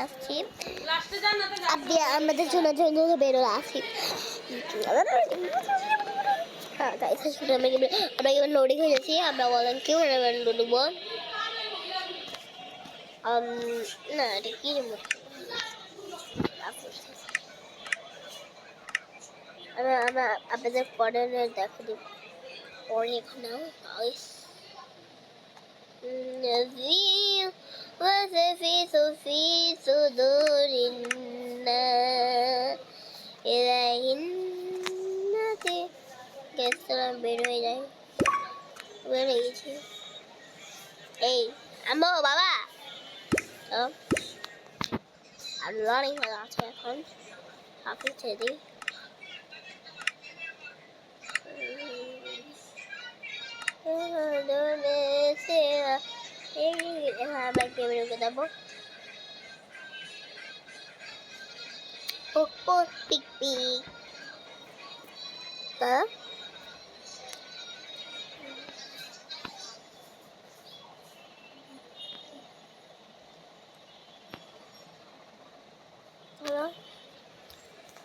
আসছি আপনি আমাদের জন্য বেরোলে আসি আমরা এবার লোডিং হয়ে যাচ্ছি আমরা বলেন কেউ ডুবো না এটা কি আমরা আপনাদের পরে দেখো দিব পরে এখানেও وسفيس في صدور الناس إلى الناس كسرا বেরোয় গেছে এই আম্মু বাবা আর লড়াই হয়ে আছে এখন হাফি ছেড়ে আমরা ক্যামেরা কে দেবো পিক পিক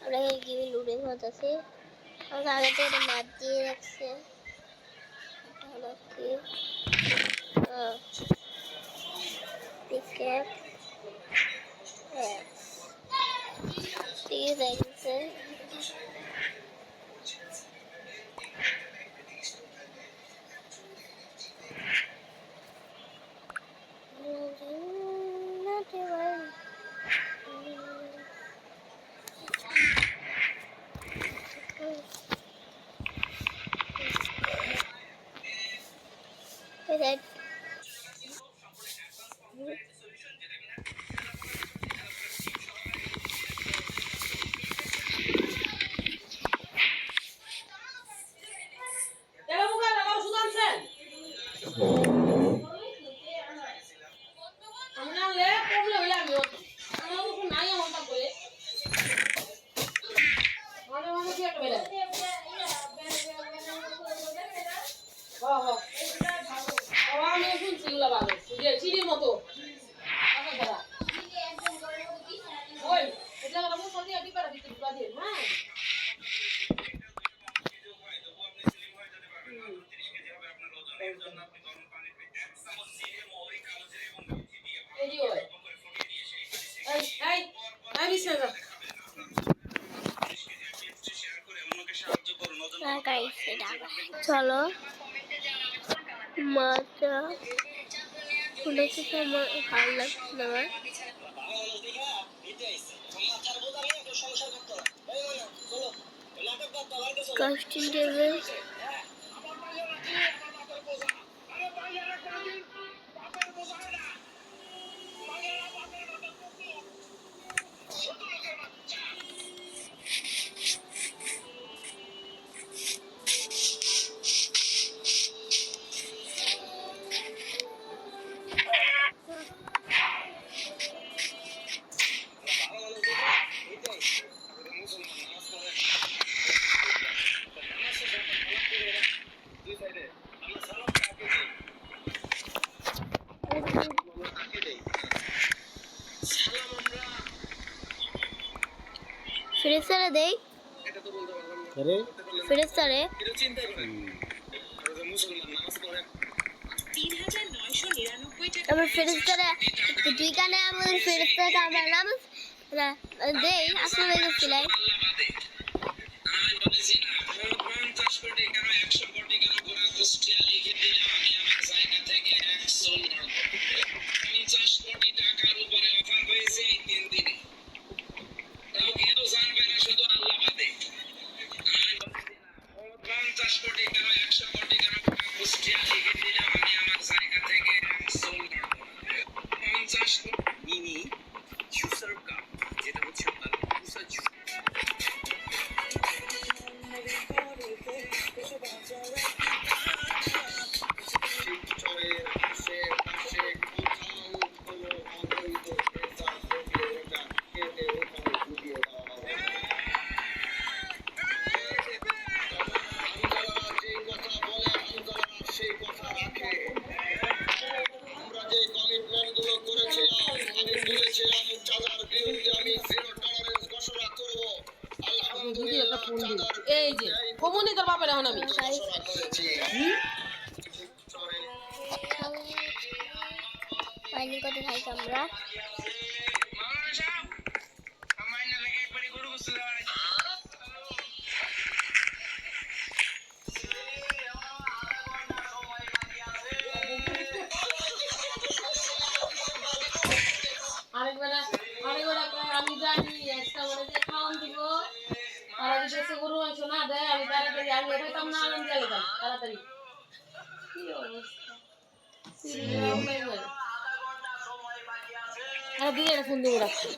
আমরা গিয়ে লুডে হতেছে আমাকে আগে থেকে একটা মাছ দিয়ে রাখছে পিকেট ঠিক আছে that চলো মাছটা ফুলেছে আমার ভালো লাগছে না আমার কাস্টিং টেবিল ফেরেশতারে দেই আরে ফেরেশতারে আমার ফেরেশতারে তুই কানে আমাদের ফেরেশতারে আমরা নামাজ দেই আসলে গেছিলাই এখন আমি পানি কত খাইছি আমরা আরেকবার আমি জানি একটা বলে যে খাওয়ান দিব আর আমি দেশে গরু মাংস না দেয় আমি তাড়াতাড়ি আমি খাইতাম না আনন্দ দিয়ে যেতাম তাড়াতাড়ি কি অবস্থা সিরিয়াল আর দিয়ে ফোন দিয়ে রাখছি